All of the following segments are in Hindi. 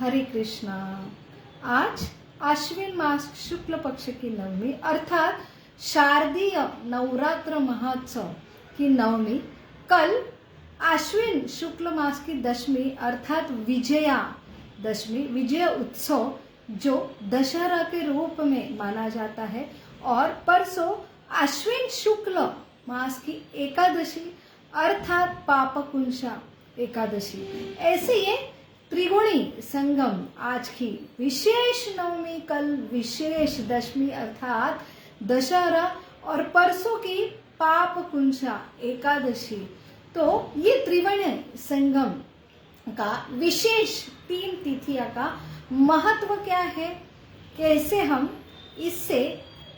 हरे कृष्णा। आज आश्विन मास शुक्ल पक्ष की नवमी अर्थात शारदीय नवरात्र महोत्सव की नवमी, कल आश्विन शुक्ल मास की दशमी अर्थात विजया दशमी, विजय उत्सव जो दशहरा के रूप में माना जाता है, और परसों आश्विन शुक्ल मास की एकादशी अर्थात पापकुंशा एकादशी। ऐसे ये त्रिगुणी संगम आज की विशेष नवमी, कल विशेष दशमी अर्थात दशहरा और परसों की पापकुंशा एकादशी। तो ये त्रिगुणी संगम का विशेष 3 तिथियों का महत्व क्या है, कैसे हम इससे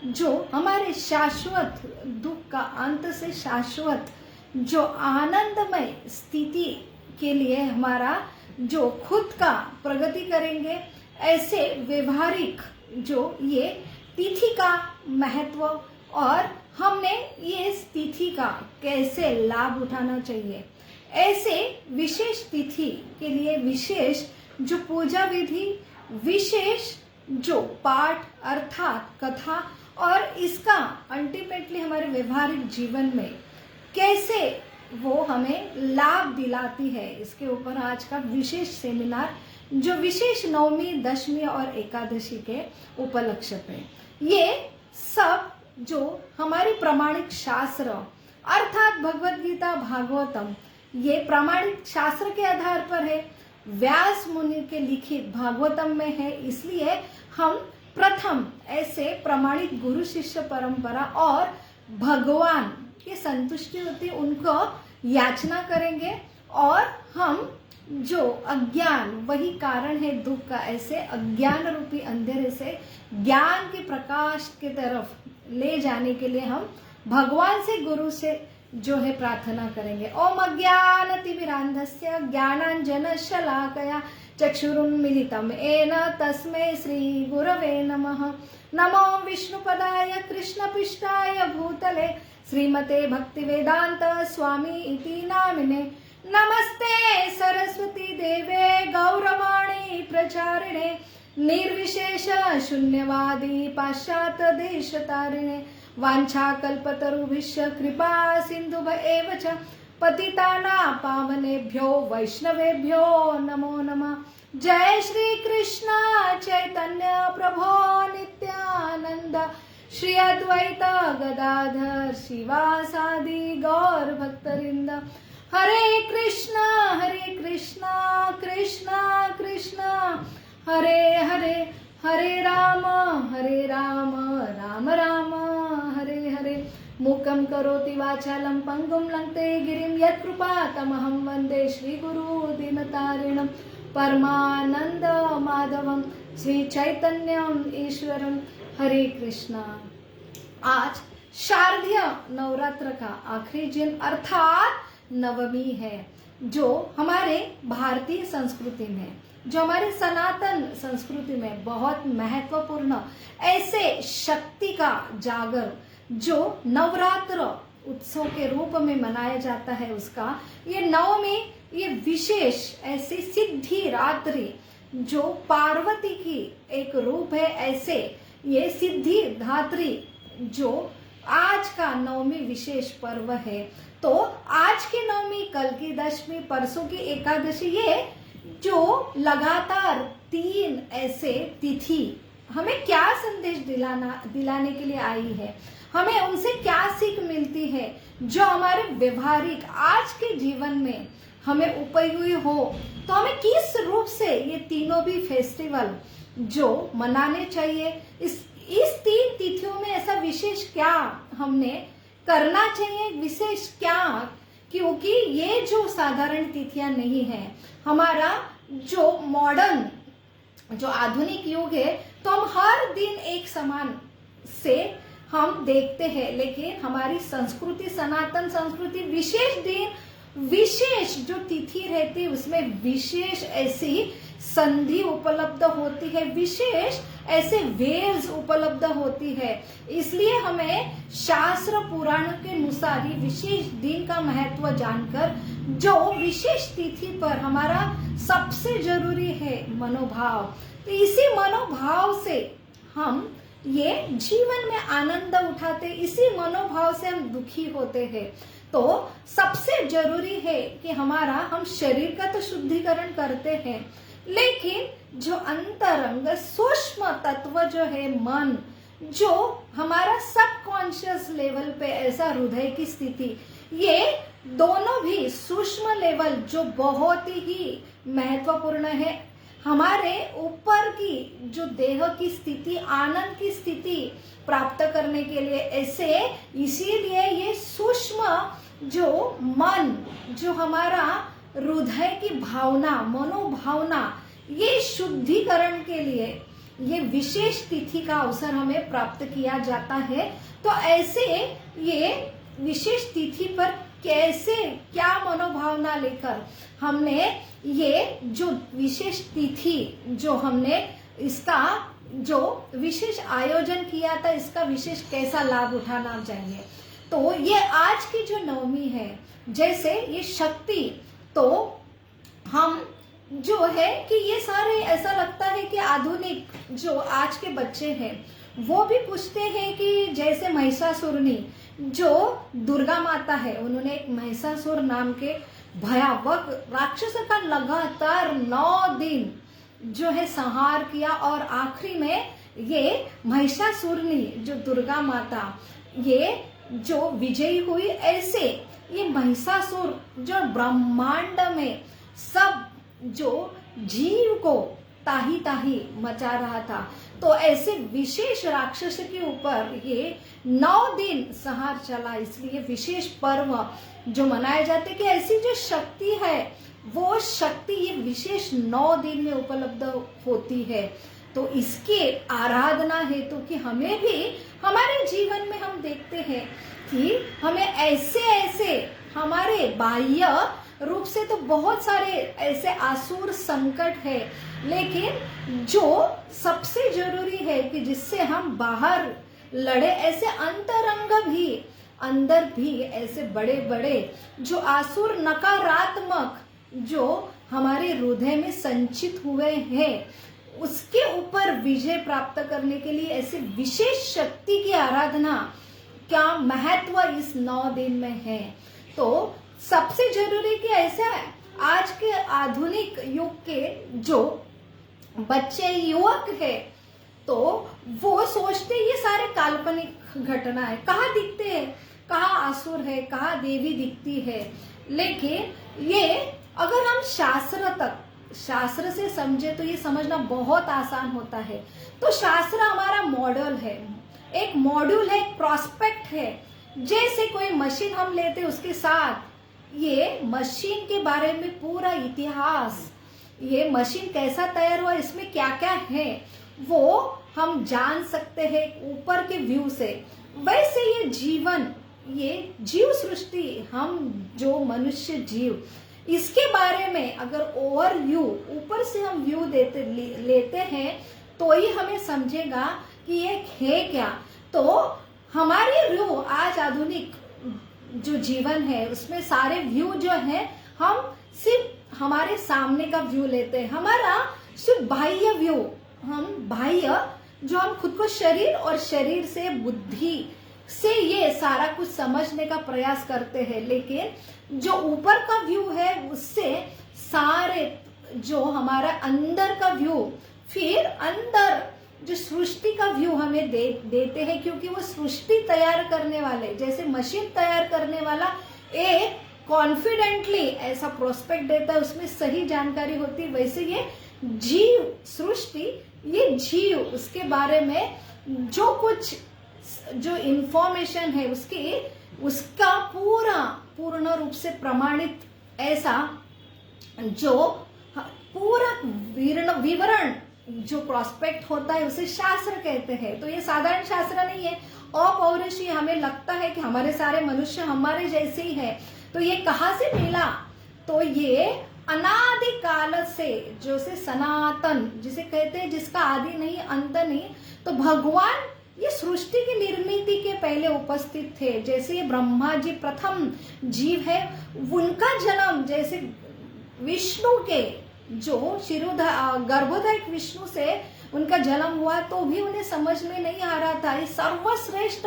जो हमारे शाश्वत दुख का अंत से शाश्वत जो आनंदमय स्थिति के लिए हमारा जो खुद का प्रगति करेंगे, ऐसे व्यवहारिक जो ये तिथि का महत्व और हमने ये तिथि का कैसे लाभ उठाना चाहिए, ऐसे विशेष तिथि के लिए विशेष जो पूजा विधि, विशेष जो पाठ अर्थात कथा और इसका अल्टीमेटली हमारे व्यवहारिक जीवन में कैसे वो हमें लाभ दिलाती है, इसके ऊपर आज का विशेष सेमिनार जो विशेष नवमी, दशमी और एकादशी के उपलक्ष्य पे। ये सब जो हमारी प्रमाणिक शास्त्र अर्थात भगवत गीता, भागवतम, ये प्रमाणिक शास्त्र के आधार पर है, व्यास मुनि के लिखित भागवतम में है। इसलिए हम प्रथम ऐसे प्रमाणित गुरु शिष्य परंपरा और भगवान की संतुष्टि होती उनको याचना करेंगे, और हम जो अज्ञान वही कारण है दुख का, ऐसे अज्ञान रूपी अंधेरे से ज्ञान के प्रकाश के तरफ ले जाने के लिए हम भगवान से, गुरु से जो है प्रार्थना करेंगे। ओम अज्ञानतिमिरान्धस्य ज्ञानाञ्जनशलाकया चक्षुरुन्मीलितं येन तस्मै श्री गुरवे नमः। नमो विष्णुपदाय कृष्णपृष्ठाय भूतले श्रीमते भक्तिवेदांत स्वामी इति नामिने। नमस्ते सरस्वती देवे गौरवाणी प्रचारिणे निर्विशेष शून्यवादी पाश्चात्य देशतारिणे। वाञ्छाकल्पतरुभ्यश्च कृपा सिन्धुभ एव च पतितानां पावनेभ्यो वैष्णवेभ्यो नमो नमः। जय श्री कृष्ण चैतन्य प्रभो नित्यानंद श्री अद्वैत गदाधर शिवासादि गौर भक्तवृंद। हरे कृष्णा कृष्णा कृष्णा हरे हरे, हरे राम राम राम हरे हरे। मूकं करोति वाचालं पंगुं लंघते गिरिं यत्कृपातमहं वन्दे श्रीगुरु दीनतारिणं परमानंद माधवं श्री चैतन्यम ईश्वरम। हरे कृष्णा। आज शारदीय नवरात्र का आखिरी दिन अर्थात नवमी है, जो हमारे भारतीय संस्कृति में, जो हमारे सनातन संस्कृति में बहुत महत्वपूर्ण ऐसे शक्ति का जागर जो नवरात्र उत्सव के रूप में मनाया जाता है, उसका ये नवमी, ये विशेष ऐसी सिद्धि रात्रि जो पार्वती की एक रूप है, ऐसे ये सिद्धि धात्री जो आज का नवमी विशेष पर्व है। तो आज की नवमी, कल की दशमी, परसों की एकादशी, ये जो लगातार 3 ऐसे तिथि हमें क्या संदेश दिलाने के लिए आई है, हमें उनसे क्या सीख मिलती है जो हमारे व्यवहारिक आज के जीवन में हमें उपयोगी हो। तो हमें किस रूप से ये तीनों भी फेस्टिवल जो मनाने चाहिए, इस 3 तिथियों में ऐसा विशेष क्या हमने करना चाहिए, विशेष क्या, क्योंकि ये जो साधारण तिथियां नहीं है, हमारा जो मॉडर्न जो आधुनिक युग है, तो हम हर दिन एक समान से हम देखते हैं, लेकिन हमारी संस्कृति, सनातन संस्कृति विशेष दिन, विशेष जो तिथि रहती है उसमें विशेष ऐसी संधि उपलब्ध होती है, विशेष ऐसे वेव्स उपलब्ध होती है। इसलिए हमें शास्त्र पुराण के अनुसार ये विशेष दिन का महत्व जानकर जो विशेष तिथि पर हमारा सबसे जरूरी है मनोभाव, तो इसी मनोभाव से हम ये जीवन में आनंद उठाते, इसी मनोभाव से हम दुखी होते हैं। तो सबसे जरूरी है कि हम शरीर का तो शुद्धिकरण करते हैं, लेकिन जो अंतरंग सूक्ष्म तत्व जो है मन, जो हमारा सबकॉन्शियस लेवल पे ऐसा हृदय की स्थिति, ये दोनों भी सूक्ष्म लेवल जो बहुत ही महत्वपूर्ण है हमारे ऊपर की जो देह की स्थिति, आनंद की स्थिति प्राप्त करने के लिए। ऐसे इसीलिए ये सूक्ष्म जो मन, जो हमारा हृदय की भावना, मनोभावना, ये शुद्धिकरण के लिए ये विशेष तिथि का अवसर हमें प्राप्त किया जाता है। तो ऐसे ये विशेष तिथि पर कैसे, क्या मनोभावना लेकर हमने ये जो विशेष तिथि, जो हमने इसका जो विशेष आयोजन किया था, इसका विशेष कैसा लाभ उठाना चाहिए। तो ये आज की जो नवमी है, जैसे ये शक्ति, तो हम जो है कि ये सारे ऐसा लगता है कि आधुनिक जो आज के बच्चे हैं वो भी पूछते हैं कि जैसे महिषासुरनी जो दुर्गा माता है, उन्होंने एक महिषासुर नाम के भयावह राक्षस का लगातार 9 दिन जो है संहार किया, और आखिरी में ये महिषासुरनी जो दुर्गा माता ये जो विजयी हुई। ऐसे ये महिषासुर जो ब्रह्मांड में सब जो जीव को ताही ताही मचा रहा था, तो ऐसे विशेष राक्षस के ऊपर ये 9 दिन संहार चला। इसलिए विशेष पर्व जो मनाए जाते कि ऐसी जो शक्ति है, वो शक्ति ये विशेष 9 दिन में उपलब्ध होती है। तो इसके आराधना हेतु कि हमें भी हमारे जीवन में हम देखते हैं कि हमें ऐसे ऐसे हमारे बाह्य रूप से तो बहुत सारे ऐसे आसुर संकट है, लेकिन जो सबसे जरूरी है कि जिससे हम बाहर लड़े, ऐसे अंतरंग भी, अंदर भी ऐसे बड़े बड़े जो आसुर नकारात्मक जो हमारे हृदय में संचित हुए हैं, उसके ऊपर विजय प्राप्त करने के लिए ऐसे विशेष शक्ति की आराधना क्या महत्व इस 9 दिन में है। तो सबसे जरूरी कि ऐसा आज के आधुनिक युग के जो बच्चे युवक है, तो वो सोचते ये सारे काल्पनिक घटना है, कहाँ दिखते हैं, कहाँ आसुर है, कहाँ देवी दिखती है। लेकिन ये अगर हम शास्त्र से समझे तो ये समझना बहुत आसान होता है। तो शास्त्र हमारा मॉडल है, एक मॉड्यूल है, एक प्रोस्पेक्ट है। जैसे कोई मशीन हम लेते, उसके साथ ये मशीन के बारे में पूरा इतिहास, ये मशीन कैसा तैयार हुआ, इसमें क्या क्या है, वो हम जान सकते हैं ऊपर के व्यू से। वैसे ये जीवन, ये जीव सृष्टि, हम जो मनुष्य जीव, इसके बारे में अगर ओवर व्यू, ऊपर से हम व्यू लेते हैं, तो ही हमें समझेगा कि ये है क्या। तो हमारी व्यू आज आधुनिक जो जीवन है, उसमें सारे व्यू जो है हम सिर्फ हमारे सामने का व्यू लेते हैं, हमारा सिर्फ बाह्य व्यू, हम बाह्य जो हम खुद को शरीर और शरीर से बुद्धि से ये सारा कुछ समझने का प्रयास करते हैं। लेकिन जो ऊपर का व्यू है, उससे सारे जो हमारा अंदर का व्यू, फिर अंदर जो सृष्टि का व्यू हमें देते हैं, क्योंकि वो सृष्टि तैयार करने वाले, जैसे मशीन तैयार करने वाला एक कॉन्फिडेंटली ऐसा प्रोस्पेक्ट देता है, उसमें सही जानकारी होती है, वैसे ये जीव सृष्टि, ये जीव, उसके बारे में जो कुछ जो इंफॉर्मेशन है उसका पूर्ण रूप से प्रमाणित ऐसा जो पूरा विवरण जो प्रोस्पेक्ट होता है, उसे शास्त्र कहते हैं। तो ये साधारण शास्त्र नहीं है, अपौरुषीय। हमें लगता है कि हमारे सारे मनुष्य हमारे जैसे ही है, तो ये कहाँ से मिला? तो ये अनादि काल से, जो से सनातन जिसे कहते हैं, जिसका आदि नहीं अंत नहीं, तो भगवान ये सृष्टि की निर्मित के पहले उपस्थित थे। जैसे ये ब्रह्मा जी प्रथम जीव है, उनका जन्म जैसे विष्णु के जो गर्भोदय विष्णु से उनका जन्म हुआ, तो भी उन्हें समझ में नहीं आ रहा था ये सर्वश्रेष्ठ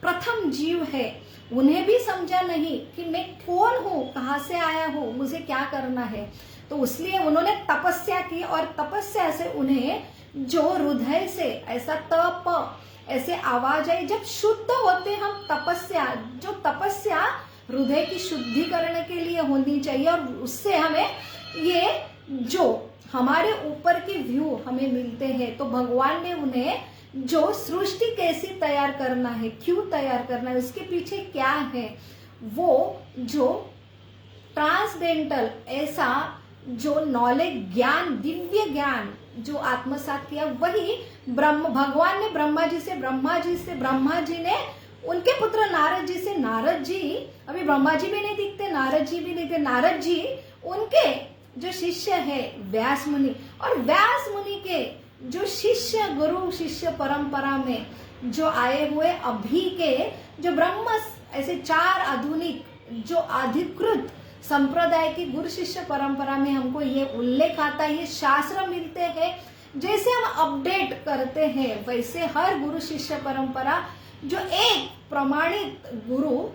प्रथम जीव है। उन्हें भी समझा नहीं कि मैं कौन हूँ, कहाँ से आया हूँ, मुझे क्या करना है। तो इसलिए उन्होंने तपस्या की, और तपस्या से उन्हें जो हृदय से ऐसा तप, ऐसे आवाज आई। जब शुद्ध होते हम, तपस्या, जो तपस्या हृदय की शुद्धि करने के लिए होनी चाहिए, और उससे हमें ये जो हमारे ऊपर के व्यू हमें मिलते हैं। तो भगवान ने उन्हें जो सृष्टि कैसी तैयार करना है, क्यों तैयार करना है, उसके पीछे क्या है, वो जो ट्रांसडेंटल ऐसा जो नॉलेज, ज्ञान, दिव्य ज्ञान जो आत्मसात किया, वही भगवान ने ब्रह्मा जी ने उनके पुत्र नारद जी से, नारद जी अभी ब्रह्मा जी भी नहीं दिखते, नारद जी भी नहीं दिखते, नारद जी उनके जो शिष्य है व्यास मुनि, और व्यास मुनि के जो शिष्य, गुरु शिष्य परंपरा में जो आए हुए अभी के जो ब्रह्म, ऐसे 4 आधुनिक जो अधिकृत संप्रदाय की गुरु शिष्य परंपरा में हमको ये उल्लेख आता है, ये शास्त्र मिलते हैं। जैसे हम अपडेट करते हैं, वैसे हर गुरु शिष्य परंपरा जो एक प्रमाणित गुरु,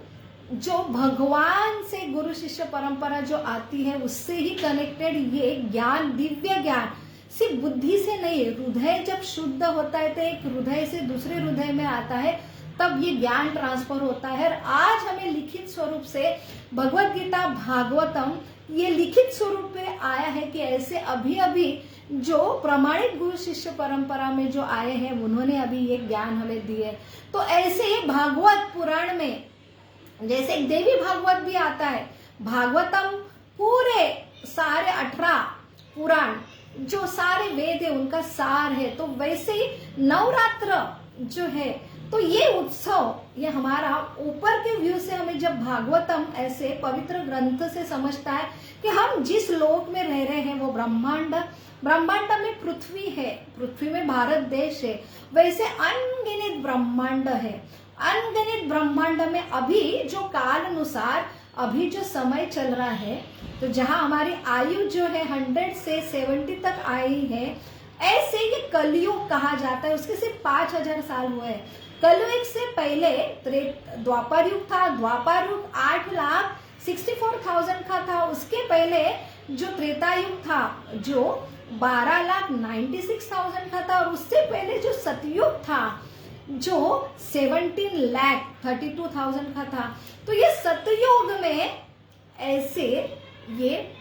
जो भगवान से गुरु शिष्य परंपरा जो आती है, उससे ही कनेक्टेड ये ज्ञान, दिव्य ज्ञान सिर्फ बुद्धि से नहीं, हृदय जब शुद्ध होता है तो एक हृदय से दूसरे हृदय में आता है, तब ये ज्ञान ट्रांसफर होता है। और आज हमें लिखित स्वरूप से भगवत गीता, भागवतम, ये लिखित स्वरूप में आया है कि ऐसे अभी अभी जो प्रमाणित गुरु शिष्य परंपरा में जो आए हैं, उन्होंने अभी ये ज्ञान हमें दिए। तो ऐसे ही भागवत पुराण में जैसे एक देवी भागवत भी आता है, भागवतम पूरे सारे 18 पुराण जो सारे वेद है उनका सार है। तो वैसे ही नवरात्र जो है, तो ये उत्सव, ये हमारा ऊपर के व्यू से हमें जब भागवतम ऐसे पवित्र ग्रंथ से समझता है कि हम जिस लोक में रह रहे हैं वो ब्रह्मांड, ब्रह्मांड में पृथ्वी है, पृथ्वी में भारत देश है, वैसे अनगिनत ब्रह्मांड है। अनगिनत ब्रह्मांड में अभी जो काल अनुसार अभी जो समय चल रहा है, तो जहां हमारी आयु जो है 100 से 70 तक आई है, ऐसे ये कलयुग कहा जाता है। उसके सिर्फ 5000 साल हुए हैं। कलयुग से पहले द्वापर युग था, द्वापर युग 8,64,000 का था। उसके पहले जो त्रेता युग था जो 12,96,000 का था, और उससे पहले जो सतयुग था जो 17,32,000 का था। तो ये सतयुग में ऐसे ये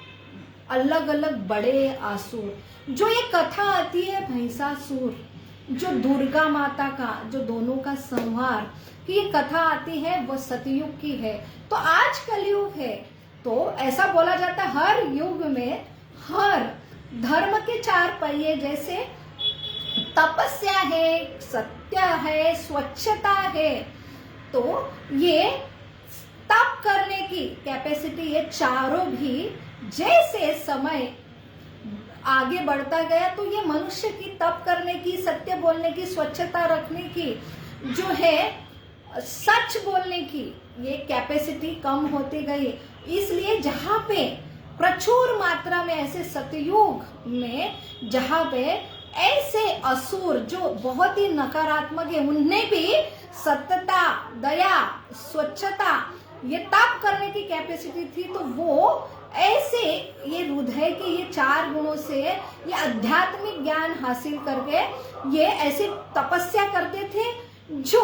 अलग अलग बड़े आसुर, जो ये कथा आती है भैंसासुर, जो दुर्गा माता का, जो दोनों का संहार की ये कथा आती है, वो सतयुग की है। तो आज कलयुग है। तो ऐसा बोला जाता है हर युग में हर धर्म के 4 पहिए, जैसे तपस्या है, सत्य है, स्वच्छता है, तो ये तप करने की कैपेसिटी, ये चारों भी जैसे समय आगे बढ़ता गया, तो ये मनुष्य की तप करने की, सत्य बोलने की, स्वच्छता रखने की, जो है सच बोलने की, ये कैपेसिटी कम होती गई। इसलिए जहां पे प्रचुर मात्रा में ऐसे सतयुग में जहां पे ऐसे असुर जो बहुत ही नकारात्मक है, उन्हें भी सत्यता, दया, स्वच्छता, ये तप करने की कैपेसिटी थी। तो वो ऐसे ये हृदय के ये 4 गुणों से ये आध्यात्मिक ज्ञान हासिल करके ये ऐसे तपस्या करते थे, जो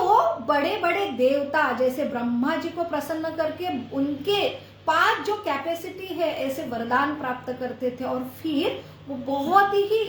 बड़े बड़े देवता जैसे ब्रह्मा जी को प्रसन्न करके उनके पास जो कैपेसिटी है ऐसे वरदान प्राप्त करते थे, और फिर वो बहुत ही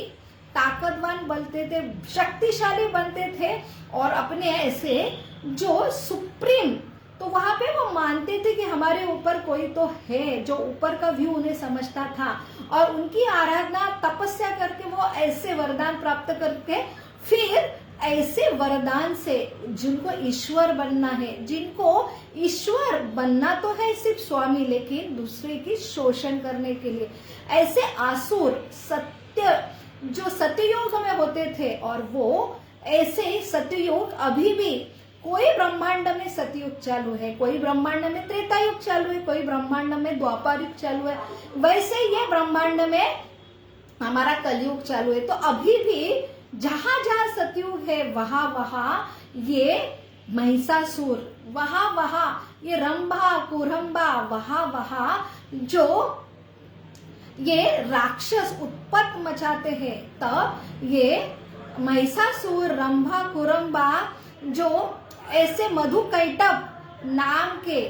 ताकतवान बनते थे, शक्तिशाली बनते थे, और अपने ऐसे जो सुप्रीम, तो वहां पे वो मानते थे कि हमारे ऊपर कोई तो है, जो ऊपर का व्यू उन्हें समझता था, और उनकी आराधना, तपस्या करके वो ऐसे वरदान प्राप्त करके फिर ऐसे वरदान से जिनको ईश्वर बनना है, जिनको ईश्वर बनना तो है सिर्फ स्वामी, लेकिन दूसरे की शोषण करने के लिए, ऐसे आसुर जो सतयुग में होते थे, और वो ऐसे सतयुग अभी भी कोई ब्रह्मांड में सतयुग चालू है, कोई ब्रह्मांड में त्रेता युग चालू है, कोई ब्रह्मांड में द्वापर युग चालू है, वैसे ये ब्रह्मांड में हमारा कलयुग चालू है। तो अभी भी जहां जहां सतयुग है वहां वहां ये महिषासुर, वहां वहां ये रंभा कुरंबा, वहां वहां जो ये राक्षस उत्पत्त मचाते हैं, तब ये महिषासुर रंभा कुरंबा जो ऐसे मधुकैटभ नाम के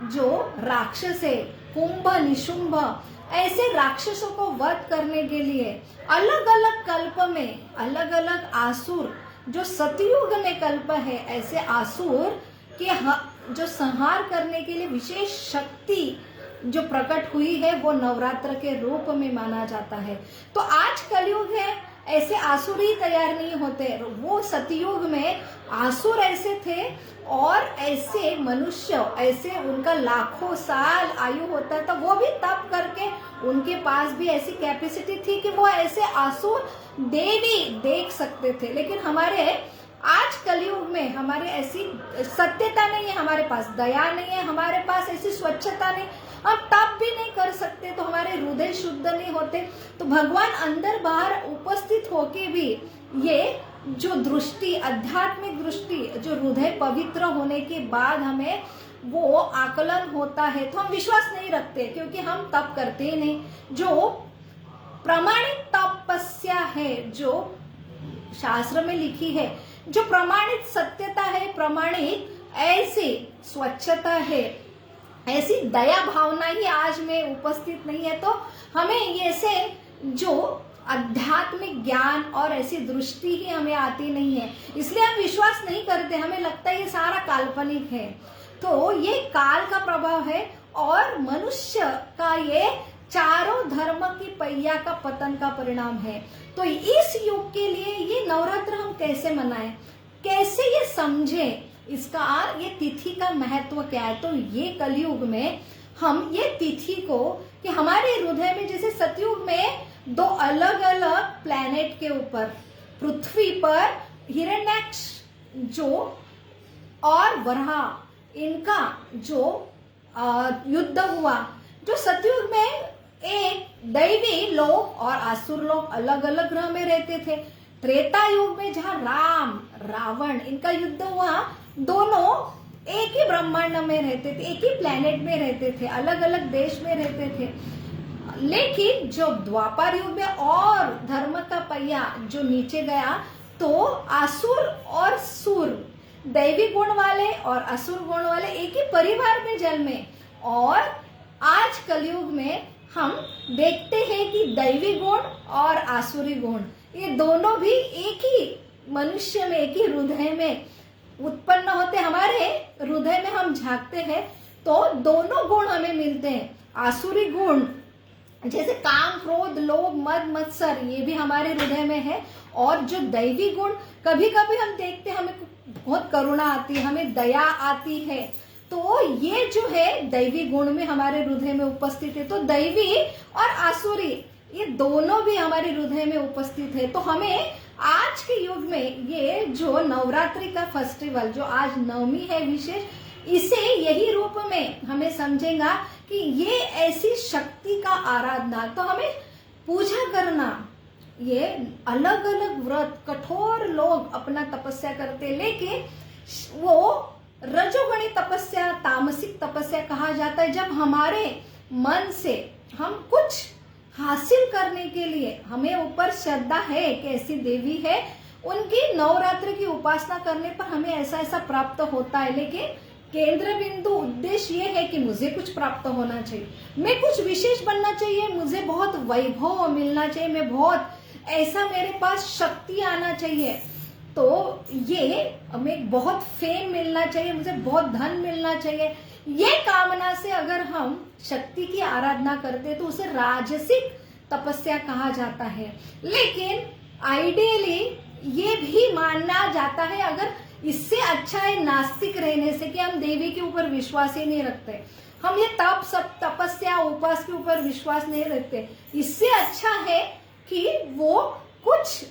जो राक्षस है, कुंभ निशुंभ, ऐसे राक्षसों को वध करने के लिए अलग अलग कल्प में अलग अलग आसुर, जो सतयुग में कल्प है, ऐसे आसुर के जो संहार करने के लिए विशेष शक्ति जो प्रकट हुई है, वो नवरात्र के रूप में माना जाता है। तो आज कलयुग है, ऐसे आसुर ही तैयार नहीं होते, वो सतयुग में आसुर ऐसे थे, और ऐसे मनुष्य, ऐसे उनका लाखों साल आयु होता था, वो भी तप करके उनके पास भी ऐसी कैपेसिटी थी कि वो ऐसे आसुर देवी देख सकते थे। लेकिन हमारे आज कलयुग में हमारे ऐसी सत्यता नहीं है, हमारे पास दया नहीं है, हमारे पास ऐसी स्वच्छता नहीं, हम तप भी नहीं कर सकते, तो हमारे हृदय शुद्ध नहीं होते, तो भगवान अंदर बाहर उपस्थित होके भी ये जो दृष्टि, आध्यात्मिक दृष्टि, जो हृदय पवित्र होने के बाद हमें वो आकलन होता है, तो हम विश्वास नहीं रखते, क्योंकि हम तप करते ही नहीं। जो प्रमाणित तपस्या है, जो शास्त्र में लिखी है, जो प्रमाणित सत्यता है, प्रमाणित ऐसी स्वच्छता है, ऐसी दया भावना ही आज में उपस्थित नहीं है, तो हमें ऐसे जो आध्यात्मिक ज्ञान और ऐसी दृष्टि ही हमें आती नहीं है, इसलिए हम विश्वास नहीं करते, हमें लगता है ये सारा काल्पनिक है। तो ये काल का प्रभाव है, और मनुष्य का ये चारों धर्म की पहिया का पतन का परिणाम है। तो इस युग के लिए ये नवरात्र हम कैसे मनाएं, कैसे ये समझें, इसका ये तिथि का महत्व क्या है। तो ये कलयुग में हम ये तिथि को, कि हमारे हृदय में जैसे सतयुग में दो अलग अलग प्लैनेट के ऊपर, पृथ्वी पर हिरण्याक्ष जो और वराह, इनका जो युद्ध हुआ, जो सतयुग में एक दैवी लोक और आसुर लोक अलग अलग ग्रह में रहते थे। त्रेता युग में जहाँ राम रावण इनका युद्ध हुआ, दोनों एक ही ब्रह्मांड में रहते थे, एक ही प्लेनेट में रहते थे, अलग अलग देश में रहते थे। लेकिन जो द्वापर युग में और धर्म का पहिया जो नीचे गया, तो आसुर और सुर, दैवी गुण वाले और असुर गुण वाले एक ही परिवार में जन्मे। और आज कलयुग में हम देखते हैं कि दैवी गुण और आसुरी गुण ये दोनों भी एक ही मनुष्य में, एक ही हृदय में उत्पन्न होते। हमारे हृदय में हम झांकते हैं तो दोनों गुण हमें मिलते हैं। आसुरी गुण जैसे काम, क्रोध, लोभ, मद, मत्सर, ये भी हमारे हृदय में है। और जो दैवी गुण, कभी कभी हम देखते हैं हमें बहुत करुणा आती है, हमें दया आती है, तो ये जो है दैवी गुण में हमारे हृदय में उपस्थित है। तो दैवी और आसुरी ये दोनों भी हमारे हृदय में उपस्थित है। तो हमें आज के युग में ये जो नवरात्रि का फेस्टिवल, जो आज नवमी है विशेष, इसे यही रूप में हमें समझेगा कि ये ऐसी शक्ति का आराधना। तो हमें पूजा करना, ये अलग अलग व्रत, कठोर लोग अपना तपस्या करते, लेकिन वो रजोगुणी तपस्या, तामसिक तपस्या कहा जाता है। जब हमारे मन से हम कुछ हासिल करने के लिए, हमें ऊपर श्रद्धा है कि ऐसी देवी है, उनकी नवरात्रि की उपासना करने पर हमें ऐसा ऐसा प्राप्त होता है। लेकिन केंद्र बिंदु उद्देश्य ये है कि मुझे कुछ प्राप्त होना चाहिए, मैं कुछ विशेष बनना चाहिए, मुझे बहुत वैभव मिलना चाहिए, मैं बहुत ऐसा, मेरे पास शक्ति आना चाहिए, तो ये हमें बहुत फेम मिलना चाहिए, मुझे बहुत धन मिलना चाहिए। ये कामना से अगर हम शक्ति की आराधना करते तो उसे राजसिक तपस्या कहा जाता है। लेकिन आइडियली ये भी मानना जाता है, अगर इससे अच्छा है नास्तिक रहने से कि हम देवी के ऊपर विश्वास ही नहीं रखते, हम ये तप सब तपस्या उपास के ऊपर विश्वास नहीं रखते, इससे अच्छा है कि वो कुछ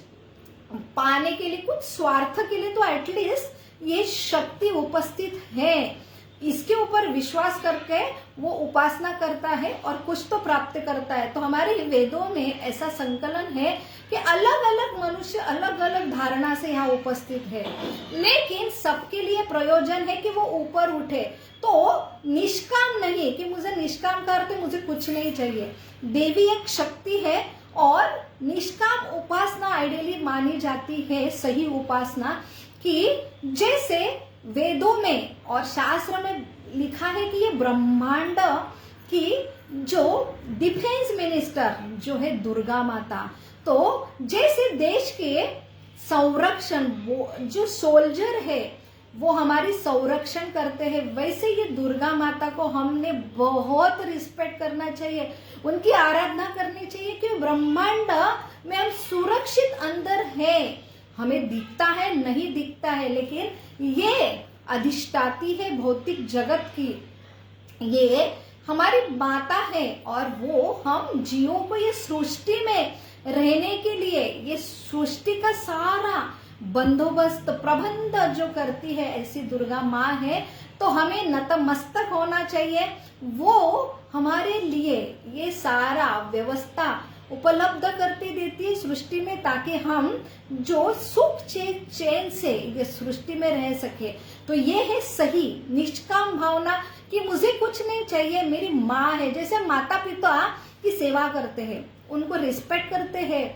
पाने के लिए, कुछ स्वार्थ के लिए तो एटलीस्ट ये शक्ति उपस्थित है, इसके ऊपर विश्वास करके वो उपासना करता है और कुछ तो प्राप्त करता है। तो हमारे वेदों में ऐसा संकलन है कि अलग अलग मनुष्य अलग अलग धारणा से यहाँ उपस्थित है, लेकिन सबके लिए प्रयोजन है कि वो ऊपर उठे। तो निष्काम नहीं कि मुझे निष्काम करते मुझे कुछ नहीं चाहिए, देवी एक शक्ति है और निष्काम उपासना आइडियली मानी जाती है, सही उपासना, कि जैसे वेदों में और शास्त्र में लिखा है कि ये ब्रह्मांड की जो डिफेंस मिनिस्टर जो है दुर्गा माता, तो जैसे देश के संरक्षण वो जो सोल्जर है वो हमारी संरक्षण करते हैं, वैसे ये दुर्गा माता को हमने बहुत रिस्पेक्ट करना चाहिए, उनकी आराधना करनी चाहिए कि ब्रह्मांड में हम सुरक्षित अंदर है, हमें दिखता है नहीं दिखता है, लेकिन ये अधिष्ठाती है भौतिक जगत की, ये हमारी माता है और वो हम जीवों को ये सृष्टि में रहने के लिए, ये सृष्टि का सारा बंदोबस्त प्रबंध जो करती है ऐसी दुर्गा माँ है। तो हमें नतमस्तक होना चाहिए, वो हमारे लिए ये सारा व्यवस्था उपलब्ध करती देती है सृष्टि में, ताकि हम जो सुख चैन से ये सृष्टि में रह सके। तो ये है सही निष्काम भावना कि मुझे कुछ नहीं चाहिए, मेरी माँ है, जैसे माता पिता की सेवा करते हैं, उनको रिस्पेक्ट करते हैं,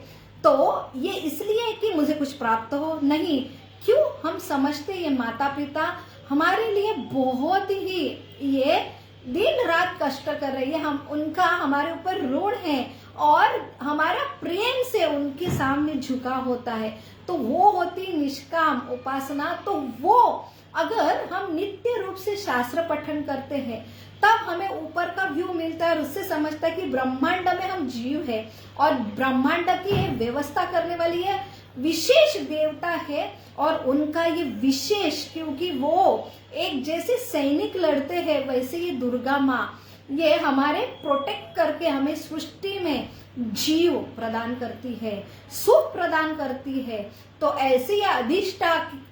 तो ये इसलिए कि मुझे कुछ प्राप्त हो नहीं, क्यों, हम समझते ये माता पिता हमारे लिए बहुत ही ये दिन रात कष्ट कर रही है, हम उनका हमारे ऊपर ऋण है और हमारा प्रेम से उनके सामने झुका होता है, तो वो होती निष्काम उपासना। तो वो अगर हम नित्य रूप से शास्त्र पठन करते हैं तब हमें ऊपर का व्यू मिलता है और उससे समझता है कि ब्रह्मांड में हम जीव है और ब्रह्मांड की व्यवस्था करने वाली है विशेष देवता है, और उनका ये विशेष, क्योंकि वो एक जैसे सैनिक लड़ते हैं वैसे ये दुर्गा माँ ये हमारे प्रोटेक्ट करके हमें सृष्टि में जीव प्रदान करती है, सुख प्रदान करती है। तो ऐसे ये अधिष्ठा की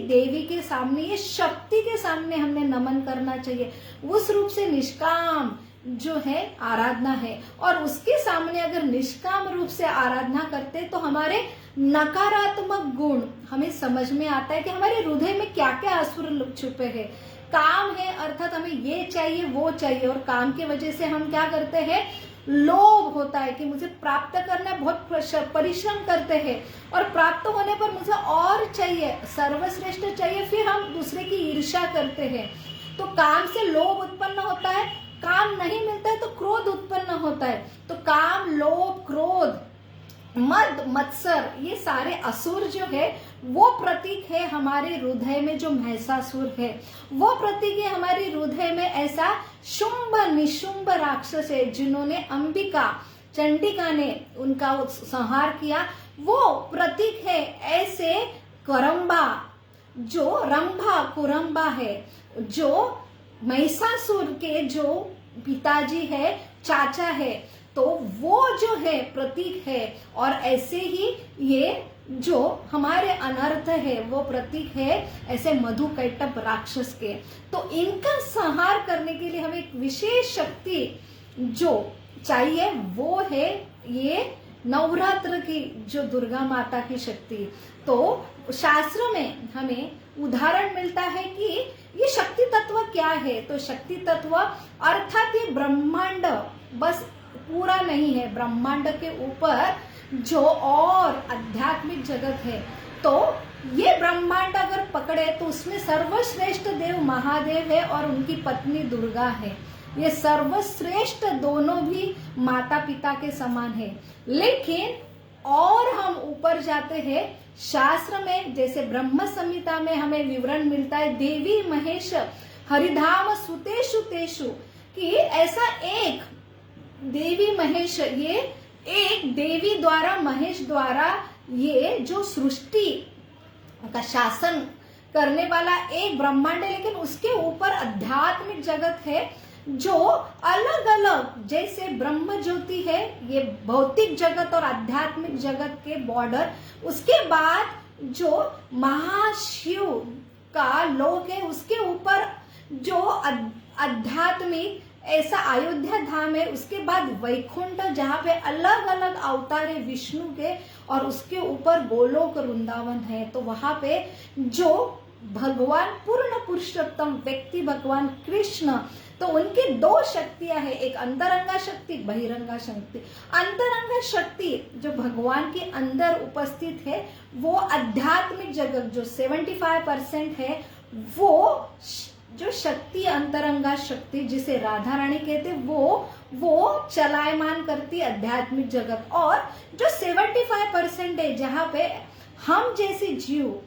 देवी के सामने, ये शक्ति के सामने हमने नमन करना चाहिए, उस रूप से निष्काम जो है आराधना है। और उसके सामने अगर निष्काम रूप से आराधना करते तो हमारे नकारात्मक गुण हमें समझ में आता है कि हमारे हृदय में क्या क्या असुर छुपे हैं। काम है अर्थात हमें ये चाहिए वो चाहिए, और काम की वजह से हम क्या करते हैं, लोभ होता है कि मुझे प्राप्त करना है, बहुत परिश्रम करते हैं और प्राप्त होने पर मुझे और चाहिए, सर्वश्रेष्ठ चाहिए, फिर हम दूसरे की ईर्ष्या करते हैं, तो काम से लोभ उत्पन्न होता है, काम नहीं मिलता है तो क्रोध उत्पन्न होता है। तो काम, लोभ, क्रोध, मद, मत्सर, ये सारे असुर जो है वो प्रतीक है हमारे हृदय में, जो महिषासुर है वो प्रतीक है हमारे हृदय में। ऐसा शुंभ निशुंभ राक्षस है जिन्होंने अंबिका चंडिका ने उनका संहार किया, वो प्रतीक है ऐसे करम्बा जो रंभा कुरम्बा है, जो महिषासुर के जो पिताजी है, चाचा है, तो वो जो है प्रतीक है। और ऐसे ही ये जो हमारे अनर्थ है वो प्रतीक है ऐसे मधुकैटभ राक्षस के। तो इनका संहार करने के लिए हमें एक विशेष शक्ति जो चाहिए वो है ये नवरात्र की जो दुर्गा माता की शक्ति। तो शास्त्र में हमें उदाहरण मिलता है कि ये शक्ति तत्व क्या है। तो शक्ति तत्व अर्थात ये ब्रह्मांड बस पूरा नहीं है, ब्रह्मांड के ऊपर जो और आध्यात्मिक जगत है, तो ये ब्रह्मांड अगर पकड़े तो उसमें सर्वश्रेष्ठ देव महादेव है और उनकी पत्नी दुर्गा है। ये सर्वश्रेष्ठ दोनों भी माता पिता के समान है। लेकिन और हम ऊपर जाते हैं शास्त्र में, जैसे ब्रह्म संहिता में हमें विवरण मिलता है देवी महेश हरिधाम सुतेषु तेषु, कि ऐसा एक देवी महेश ये एक देवी द्वारा, महेश द्वारा ये जो सृष्टि का शासन करने वाला एक ब्रह्मांड है, लेकिन उसके ऊपर आध्यात्मिक जगत है जो अलग अलग, जैसे ब्रह्म ज्योति है ये भौतिक जगत और आध्यात्मिक जगत के बॉर्डर, उसके बाद जो महाशिव का लोक है उसके ऊपर जो आध्यात्मिक ऐसा अयोध्या धाम है, उसके बाद वैकुंठ जहाँ पे अलग अलग अवतार है विष्णु के, और उसके ऊपर गोलोक वृंदावन है। तो वहां पे जो भगवान पूर्ण पुरुषोत्तम व्यक्ति भगवान कृष्ण, तो उनकी दो शक्तियां हैं, एक अंतरंगा शक्ति, बहिरंगा शक्ति। अंतरंगा शक्ति जो भगवान के अंदर उपस्थित है वो आध्यात्मिक जगत जो 75% है, वो जो शक्ति अंतरंगा शक्ति जिसे राधा रानी कहते वो चलायमान करती आध्यात्मिक जगत। और जो 75% है जहाँ पे हम जैसे जीव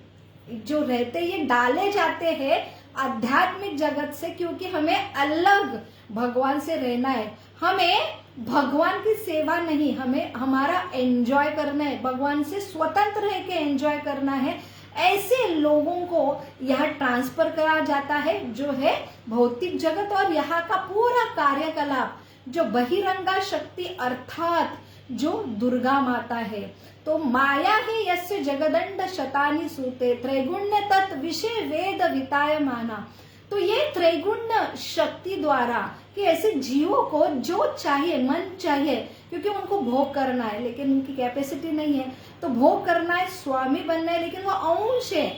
जो रहते ये डाले जाते हैं आध्यात्मिक जगत से, क्योंकि हमें अलग भगवान से रहना है, हमें भगवान की सेवा नहीं, हमें हमारा एंजॉय करना है, भगवान से स्वतंत्र रह के एंजॉय करना है। ऐसे लोगों को यहाँ ट्रांसफर करा जाता है जो है भौतिक जगत, और यहाँ का पूरा कार्यकलाप जो बहिरंगा शक्ति अर्थात जो दुर्गा माता है। तो माया है यस्य जगदंड शतानि सूते त्रैगुण्य तत् विषय वेद विताय माना। तो ये त्रैगुण्य शक्ति द्वारा कि ऐसे जीवों को जो चाहिए, मन चाहिए, क्योंकि उनको भोग करना है लेकिन उनकी कैपेसिटी नहीं है, तो भोग करना है, स्वामी बनना है, लेकिन वो अंश है,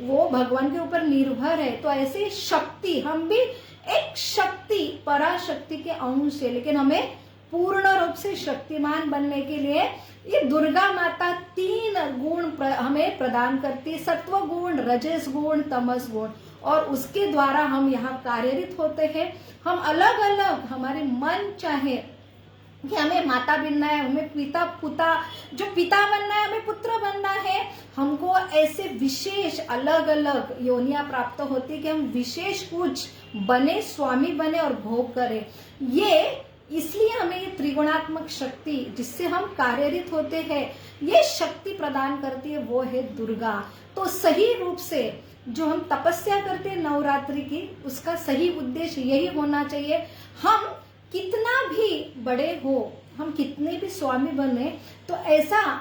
वो भगवान के ऊपर निर्भर है। तो ऐसे शक्ति, हम भी एक शक्ति पराशक्ति के अंश है, लेकिन हमें पूर्ण रूप से शक्तिमान बनने के लिए ये दुर्गा माता 3 गुण हमें प्रदान करती है, सत्व गुण, रजस गुण, तमस गुण, और उसके द्वारा हम यहाँ कार्यरत होते हैं। हम अलग अलग, हमारे मन चाहे कि हमें माता बनना है, हमें पिता बनना है, हमें पुत्र बनना है, हमको ऐसे विशेष अलग अलग योनियां प्राप्त होती है कि हम विशेष कुछ बने, स्वामी बने और भोग करें। ये इसलिए हमें ये त्रिगुणात्मक शक्ति जिससे हम कार्यरत होते हैं ये शक्ति प्रदान करती है, वो है दुर्गा। तो सही रूप से जो हम तपस्या करते हैं नवरात्रि की, उसका सही उद्देश्य यही होना चाहिए। हम कितना भी बड़े हो, हम कितने भी स्वामी बने, तो ऐसा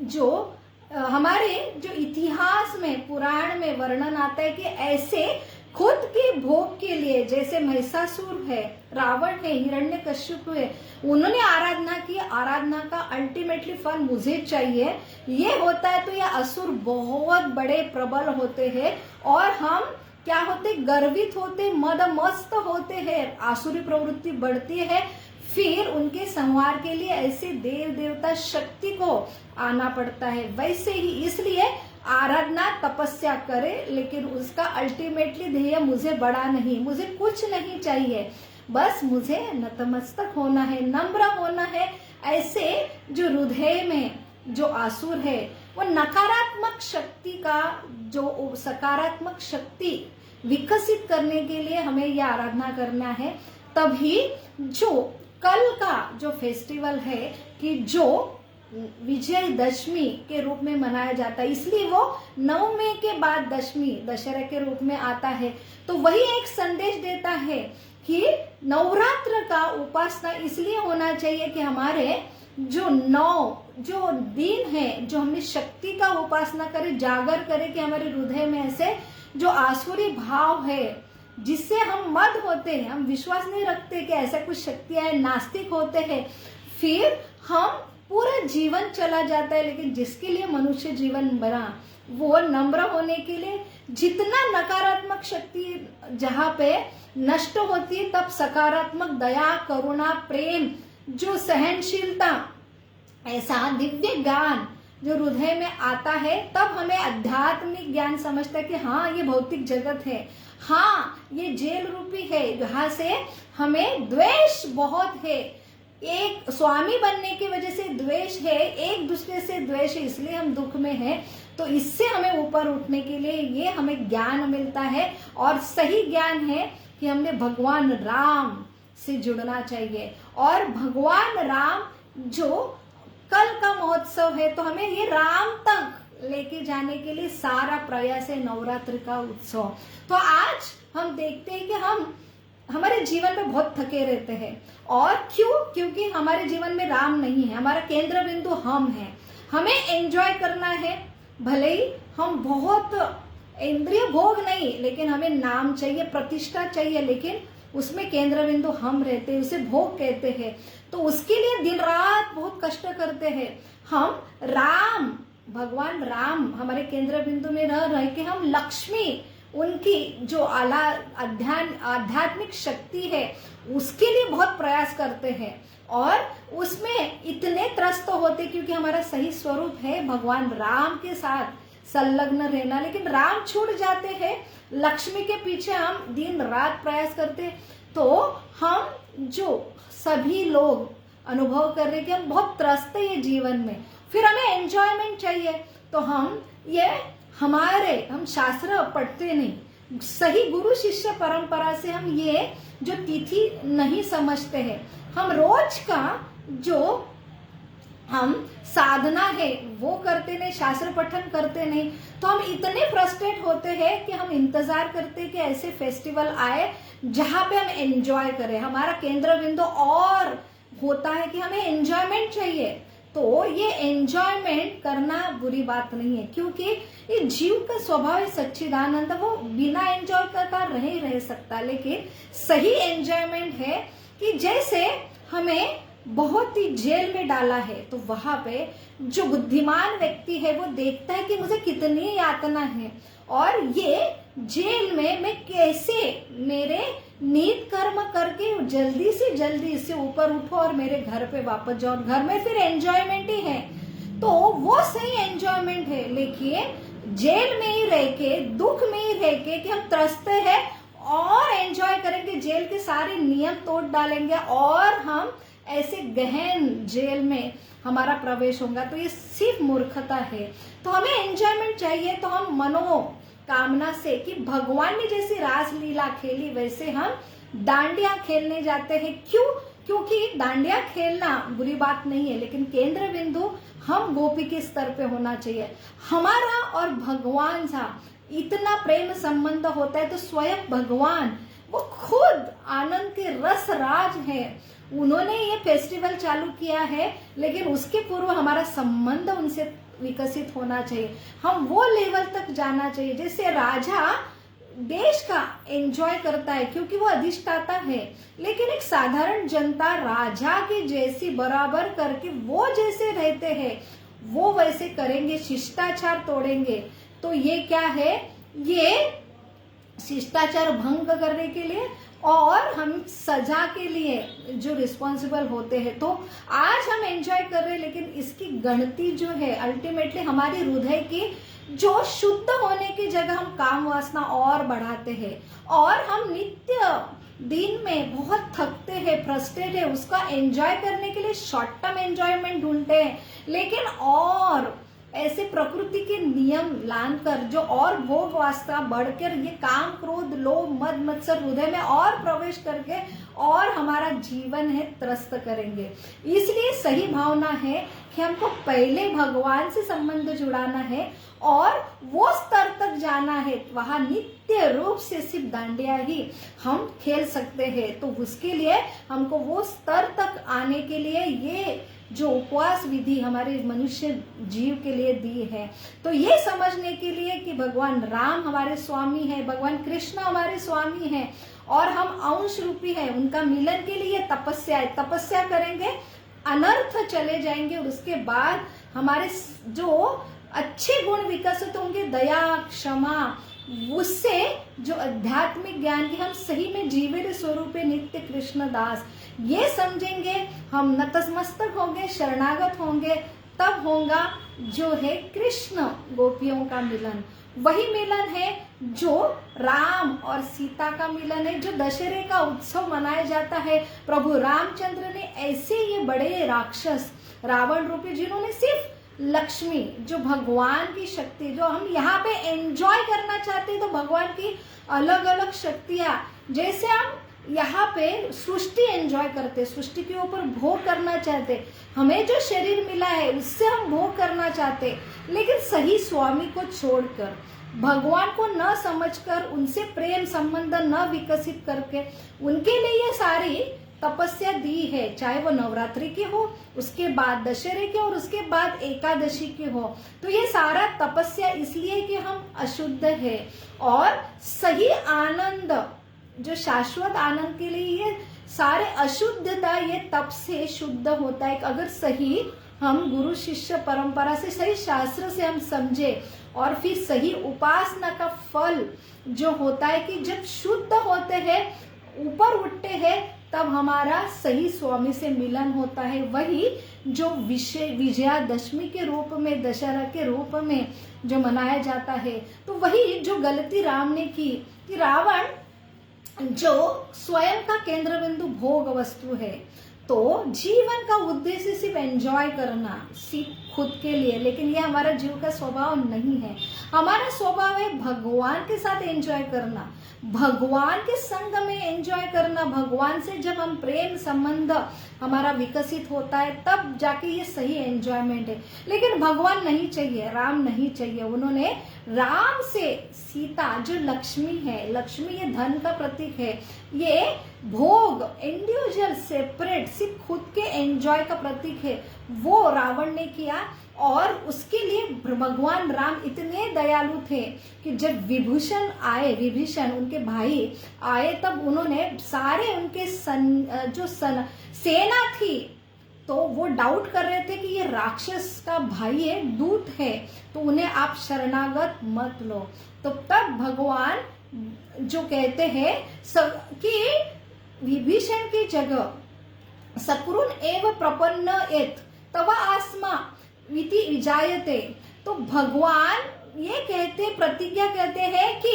जो हमारे जो इतिहास में, पुराण में वर्णन आता है कि ऐसे खुद के भोग के लिए, जैसे महिषासुर है, रावण है, हिरण्यकश्यप है, उन्होंने आराधना की, आराधना का अल्टीमेटली फल मुझे चाहिए, ये होता है। तो ये असुर बहुत बड़े प्रबल होते हैं और हम क्या होते, गर्वित होते, मदमस्त होते हैं, आसुरी प्रवृत्ति बढ़ती है, फिर उनके संहार के लिए ऐसे देव देवता शक्ति को आना पड़ता है। वैसे ही इसलिए आराधना तपस्या करे, लेकिन उसका अल्टीमेटली ध्येय मुझे बड़ा नहीं, मुझे कुछ नहीं चाहिए, बस मुझे नतमस्तक होना है, नम्र होना है। ऐसे जो हृदय में जो आसुर है वो नकारात्मक शक्ति का जो सकारात्मक शक्ति विकसित करने के लिए हमें यह आराधना करना है। तभी जो कल का जो फेस्टिवल है कि जो विजयदशमी के रूप में मनाया जाता है, इसलिए वो नवमी के बाद दशमी दशहरा के रूप में आता है। तो वही एक संदेश देता है कि नवरात्र का उपासना इसलिए होना चाहिए कि हमारे जो 9 जो दिन है, जो हमने शक्ति का उपासना करे, जागर करे कि हमारे हृदय में ऐसे जो आसुरी भाव है जिससे हम मद होते हैं, हम विश्वास नहीं रखते कि ऐसा कुछ शक्तियां है, नास्तिक होते हैं, फिर हम पूरा जीवन चला जाता है। लेकिन जिसके लिए मनुष्य जीवन बना, वो नम्र होने के लिए, जितना नकारात्मक शक्ति जहाँ पे नष्ट होती है, तब सकारात्मक दया, करुणा, प्रेम, जो सहनशीलता, ऐसा दिव्य ज्ञान जो हृदय में आता है, तब हमें आध्यात्मिक ज्ञान समझता है कि हाँ ये भौतिक जगत है, हाँ ये जेल रूपी है, यहाँ से हमें द्वेष बहुत है, एक स्वामी बनने की वजह से द्वेष है, एक दूसरे से द्वेष है, इसलिए हम दुख में हैं। तो इससे हमें ऊपर उठने के लिए ये हमें ज्ञान मिलता है, और सही ज्ञान है कि हमने भगवान राम से जुड़ना चाहिए। और भगवान राम जो कल का महोत्सव है, तो हमें ये राम तक लेके जाने के लिए सारा प्रयास है नवरात्र का उत्सव। तो आज हम देखते हैं कि हम हमारे जीवन में बहुत थके रहते हैं। और क्यों? क्योंकि हमारे जीवन में राम नहीं है, हमारा केंद्र बिंदु हम हैं। हमें एंजॉय करना है, भले ही हम बहुत इंद्रिय भोग नहीं, लेकिन हमें नाम चाहिए, प्रतिष्ठा चाहिए, लेकिन उसमें केंद्र बिंदु हम रहते हैं, उसे भोग कहते हैं। तो उसके लिए दिन रात बहुत कष्ट करते हैं। हम राम, भगवान राम हमारे केंद्र बिंदु में रह के हम लक्ष्मी, उनकी जो आध्यात्मिक शक्ति है, उसके लिए बहुत प्रयास करते हैं। और उसमें इतने त्रस्त होते क्योंकि हमारा सही स्वरूप है भगवान राम के साथ संलग्न रहना, लेकिन राम छूट जाते हैं, लक्ष्मी के पीछे हम दिन रात प्रयास करते हैं। तो हम जो सभी लोग अनुभव कर रहे हैं कि हम बहुत त्रस्त है ये जीवन में, फिर हमें एंजॉयमेंट चाहिए। तो हम शास्त्र पढ़ते नहीं, सही गुरु शिष्य परंपरा से हम ये जो तिथि नहीं समझते हैं, हम रोज का जो हम साधना है वो करते नहीं, शास्त्र पठन करते नहीं, तो हम इतने फ्रस्ट्रेट होते हैं कि हम इंतजार करते कि ऐसे फेस्टिवल आए जहां पे हम एंजॉय करें। हमारा केंद्र बिंदु और होता है कि हमें एंजॉयमेंट चाहिए। तो ये एंजॉयमेंट करना बुरी बात नहीं है, क्योंकि ये जीव का स्वभाव है सच्चिदानंद, वो बिना एंजॉय करता रह सकता। लेकिन सही एंजॉयमेंट है कि जैसे हमें बहुत ही जेल में डाला है, तो वहां पे जो बुद्धिमान व्यक्ति है वो देखता है कि मुझे कितनी यातना है, और ये जेल में मैं कैसे मेरे नीत कर्म करके जल्दी से जल्दी इससे ऊपर उठो और मेरे घर पे वापस जाओ। घर में फिर एंजॉयमेंट ही है, तो वो सही एंजॉयमेंट है। लेकिन जेल में ही रह के, दुख में ही रह के कि हम त्रस्त है और एंजॉय करेंगे, जेल के सारे नियम तोड़ डालेंगे और हम ऐसे गहन जेल में हमारा प्रवेश होगा, तो ये सिर्फ मूर्खता है। तो हमें एंजॉयमेंट चाहिए, तो हम मनो कामना से कि भगवान ने जैसी रासलीला खेली वैसे हम डांडिया खेलने जाते हैं। क्यों? क्योंकि डांडिया खेलना बुरी बात नहीं है, लेकिन केंद्र बिंदु हम गोपी के स्तर पे होना चाहिए। हमारा और भगवान सा इतना प्रेम संबंध होता है, तो स्वयं भगवान वो खुद आनंद के रस राज है, उन्होंने ये फेस्टिवल चालू किया है, लेकिन उसके पूर्व हमारा संबंध उनसे विकसित होना चाहिए। हम वो लेवल तक जाना चाहिए जैसे राजा देश का एंजॉय करता है क्योंकि वो अधिष्ठाता है, लेकिन एक साधारण जनता राजा के जैसी बराबर करके वो जैसे रहते हैं वो वैसे करेंगे, शिष्टाचार तोड़ेंगे। तो ये क्या है? ये शिष्टाचार भंग करने के लिए और हम सजा के लिए जो रिस्पॉन्सिबल होते हैं। तो आज हम एंजॉय कर रहे हैं, लेकिन इसकी गणती जो है अल्टीमेटली हमारी हृदय की जो शुद्ध होने की जगह हम काम वासना और बढ़ाते हैं, और हम नित्य दिन में बहुत थकते हैं, फ्रस्ट्रेट है, उसका एंजॉय करने के लिए शॉर्ट टर्म एंजॉयमेंट ढूंढते हैं, लेकिन और ऐसे प्रकृति के नियम लानकर जो और भोग वासना बढ़कर ये काम क्रोध लोभ मद मत्सर हृदय में और प्रवेश करके और हमारा जीवन है त्रस्त करेंगे। इसलिए सही भावना है कि हमको पहले भगवान से संबंध जुड़ाना है और वो स्तर तक जाना है, वहां नित्य रूप से सिर्फ डांडिया ही हम खेल सकते हैं। तो उसके लिए हमको वो स्तर तक आने के लिए ये जो उपवास विधि हमारे मनुष्य जीव के लिए दी है, तो ये समझने के लिए कि भगवान राम हमारे स्वामी है, भगवान कृष्ण हमारे स्वामी है और हम अंश रूपी है, उनका मिलन के लिए तपस्या है, तपस्या करेंगे अनर्थ चले जाएंगे, और उसके बाद हमारे जो अच्छे गुण विकसित होंगे, दया क्षमा, उससे जो आध्यात्मिक ज्ञान की हम सही में जीवित स्वरूप नित्य कृष्ण दास ये समझेंगे, हम नतमस्तक होंगे, शरणागत होंगे, तब होगा जो है कृष्ण गोपियों का मिलन। वही मिलन है जो राम और सीता का मिलन है, जो दशहरे का उत्सव मनाया जाता है। प्रभु रामचंद्र ने ऐसे ये बड़े राक्षस रावण रूपी, जिन्होंने सिर्फ लक्ष्मी जो भगवान की शक्ति, जो हम यहाँ पे एंजॉय करना चाहते हैं, तो भगवान की अलग अलग शक्तियां, जैसे हम यहाँ पे सृष्टि एंजॉय करते, सृष्टि के ऊपर भोग करना चाहते, हमें जो शरीर मिला है उससे हम भोग करना चाहते, लेकिन सही स्वामी को छोड़कर, भगवान को न समझकर, उनसे प्रेम संबंध न विकसित करके, उनके लिए ये सारी तपस्या दी है, चाहे वो नवरात्रि की हो, उसके बाद दशहरे की और उसके बाद एकादशी की हो। तो ये सारा तपस्या इसलिए कि हम अशुद्ध है, और सही आनंद, जो शाश्वत आनंद के लिए ये सारे अशुद्धता ये तप से शुद्ध होता है। अगर सही हम गुरु शिष्य परंपरा से, सही शास्त्र से हम समझे, और फिर सही उपासना का फल जो होता है कि जब शुद्ध होते हैं, ऊपर उठते हैं, तब हमारा सही स्वामी से मिलन होता है। वही जो विजयादशमी के रूप में, दशहरा के रूप में जो मनाया जाता है। तो वही जो गलती राम ने की कि रावण जो स्वयं का केंद्र बिंदु भोग वस्तु है, तो जीवन का उद्देश्य सिर्फ एंजॉय करना, सिर्फ खुद के लिए, लेकिन ये हमारा जीव का स्वभाव नहीं है। हमारा स्वभाव है भगवान के साथ एंजॉय करना, भगवान के संग में एंजॉय करना। भगवान से जब हम प्रेम संबंध हमारा विकसित होता है, तब जाके ये सही एंजॉयमेंट है। लेकिन भगवान नहीं चाहिए, राम नहीं चाहिए। उन्होंने राम से सीता, जो लक्ष्मी है, लक्ष्मी ये धन का प्रतीक है, ये भोग, इंडिविजुअल सेपरेट, सिर्फ खुद के एंजॉय का प्रतीक है, वो रावण ने किया। और उसके लिए भगवान राम इतने दयालु थे कि जब विभीषण उनके भाई आए, तब उन्होंने सारे उनके सेना थी, तो वो डाउट कर रहे थे कि ये राक्षस का भाई है, दूत है, तो उन्हें आप शरणागत मत लो। तो तब भगवान जो कहते हैं कि विभीषण की जगह सकुरुन एव प्रपन्न एत तवा आस्मा विधि विजायते। तो भगवान ये कहते, प्रतिज्ञा कहते हैं कि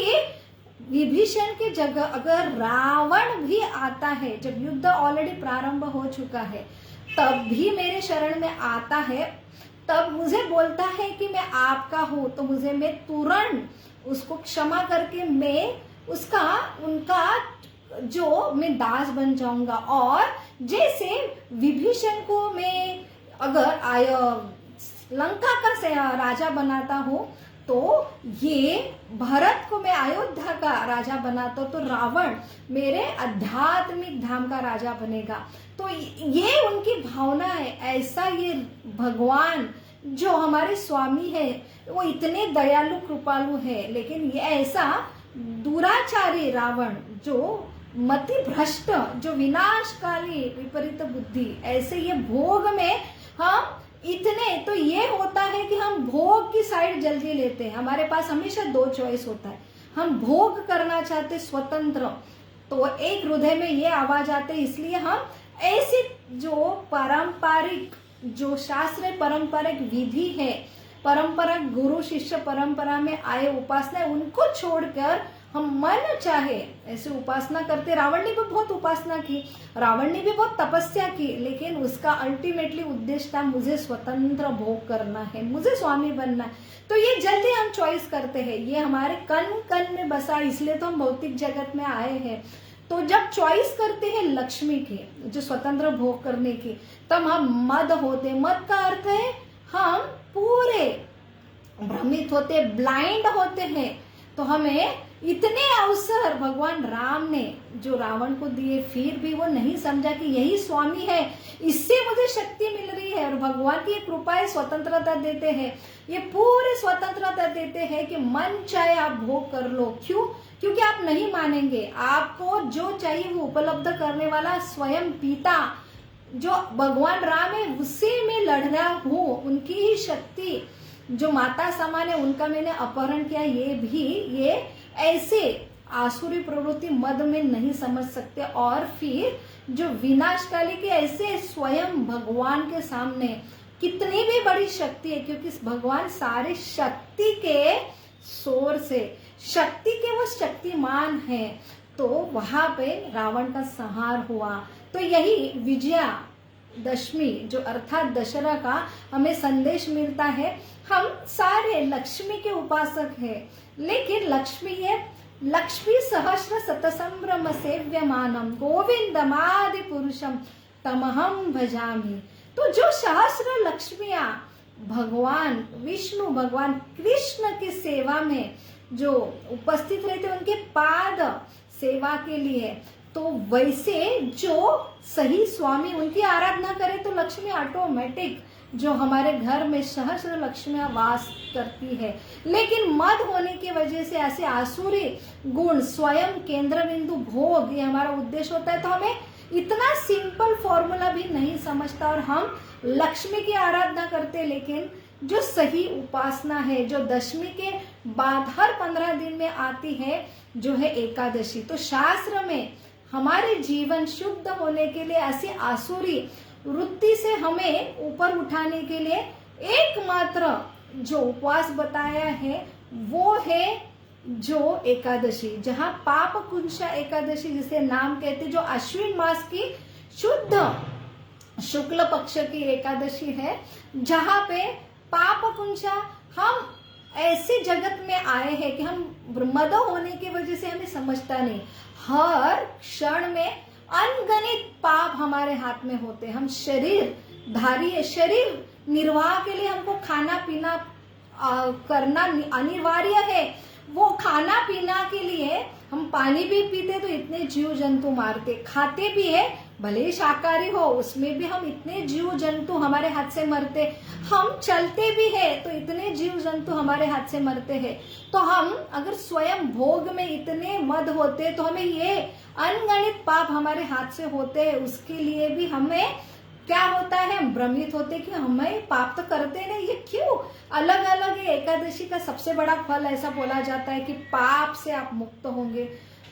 विभीषण की जगह अगर रावण भी आता है, जब युद्ध ऑलरेडी प्रारंभ हो चुका है, तब भी मेरे शरण में आता है, तब मुझे बोलता है कि मैं आपका हूं, तो मैं तुरंत उसको क्षमा करके मैं उनका जो मैं दास बन जाऊंगा। और जैसे विभीषण को मैं अगर लंका का राजा बनाता हूँ, तो ये भरत को मैं अयोध्या का राजा बनाता हूँ, तो रावण मेरे आध्यात्मिक धाम का राजा बनेगा। तो ये उनकी भावना है। ऐसा ये भगवान जो हमारे स्वामी है, वो इतने दयालु कृपालु है, लेकिन ये ऐसा दुराचारी रावण, जो मति भ्रष्ट, जो विनाशकारी विपरीत बुद्धि, ऐसे ये भोग में हम इतने, तो ये होता है कि हम भोग की साइड जल्दी लेते हैं। हमारे पास हमेशा दो चॉइस होता है, हम भोग करना चाहते स्वतंत्र, तो एक हृदय में ये आवाज आते, इसलिए हम ऐसी जो पारंपरिक, जो शास्त्र पारंपरिक विधि है, परंपरा गुरु शिष्य परंपरा में आए उपासना, उनको छोड़कर हम मन चाहे ऐसे उपासना करते। रावण ने भी बहुत उपासना की, रावण ने भी बहुत तपस्या की, लेकिन उसका अल्टीमेटली उद्देश्य था मुझे स्वतंत्र भोग करना है, मुझे स्वामी बनना है। तो ये जल्दी हम चॉइस करते हैं, ये हमारे कण कण में बसा, इसलिए तो हम भौतिक जगत में आए हैं। तो जब चॉइस करते हैं लक्ष्मी की, जो स्वतंत्र भोग करने की, तब हम मद होते। मद का अर्थ है हम पूरे भ्रमित होते, ब्लाइंड होते हैं। तो हमें इतने अवसर भगवान राम ने जो रावण को दिए, फिर भी वो नहीं समझा कि यही स्वामी है, इससे मुझे शक्ति मिल रही है। और भगवान की कृपा है, स्वतंत्रता देते हैं, ये पूरी स्वतंत्रता देते हैं कि मन चाहे आप भोग कर लो। क्यों? क्योंकि आप नहीं मानेंगे, आपको जो चाहिए वो उपलब्ध करने वाला स्वयं पिता जो भगवान राम है, उससे मैं लड़ रहा हूँ, उनकी ही शक्ति जो माता समान है, उनका मैंने अपहरण किया। ये ऐसे आसुरी प्रवृत्ति मद में नहीं समझ सकते। और फिर जो विनाशकाली के ऐसे स्वयं भगवान के सामने कितनी भी बड़ी शक्ति है, क्योंकि भगवान सारे शक्ति के सोर्स है, शक्ति के वो शक्तिमान है। तो वहां पे रावण का संहार हुआ। तो यही विजयादशमी जो अर्थात दशहरा का हमें संदेश मिलता है। हम सारे लक्ष्मी के उपासक हैं, लेकिन लक्ष्मी है लक्ष्मी सहस्र शतसंभ्रम सेव्यमानम गोविंदमादि पुरुषम तमहम भजामि। तो जो सहस्र लक्ष्मियां भगवान विष्णु भगवान कृष्ण की सेवा में जो उपस्थित रहते उनके पाद सेवा के लिए, तो वैसे जो सही स्वामी उनकी आराधना करे तो लक्ष्मी ऑटोमेटिक जो हमारे घर में सहस्र लक्ष्मियां वास करती है। लेकिन मद होने की वजह से ऐसे आसुरी गुण स्वयं केंद्र बिंदु भोग ये हमारा उद्देश्य होता है, तो हमें इतना सिंपल फॉर्मूला भी नहीं समझता और हम लक्ष्मी की आराधना करते। लेकिन जो सही उपासना है जो दशमी के बाद हर 15 दिन में आती है जो है एकादशी, तो शास्त्र में हमारे जीवन शुद्ध होने के लिए ऐसी आसुरी वृत्ति से हमें ऊपर उठाने के लिए एकमात्र जो उपवास बताया है वो है जो एकादशी, जहां पाप कुंशा एकादशी जिसे नाम कहते, जो अश्विन मास की शुद्ध शुक्ल पक्ष की एकादशी है, जहां पे पाप कुंशा हम ऐसे जगत में आए हैं कि हम मद होने की वजह से हमें समझता नहीं, हर क्षण में अनगणित पाप हमारे हाथ में होते हैं। हम शरीर धारी है, शरीर निर्वाह के लिए हमको खाना पीना करना अनिवार्य है। वो खाना पीना के लिए हम पानी भी पीते तो इतने जीव जंतु मारते, खाते भी है भले ही शाकाहारी हो उसमें भी हम इतने जीव जंतु हमारे हाथ से मरते, हम चलते भी है तो इतने जीव जंतु हमारे हाथ से मरते हैं। तो हम अगर स्वयं भोग में इतने मद होते तो हमें ये अनगणित पाप हमारे हाथ से होते हैं, उसके लिए भी हमें क्या होता है, हम भ्रमित होते कि हमें पाप तो करते नहीं, ये क्यों अलग अलग है। एकादशी का सबसे बड़ा फल ऐसा बोला जाता है कि पाप से आप मुक्त होंगे,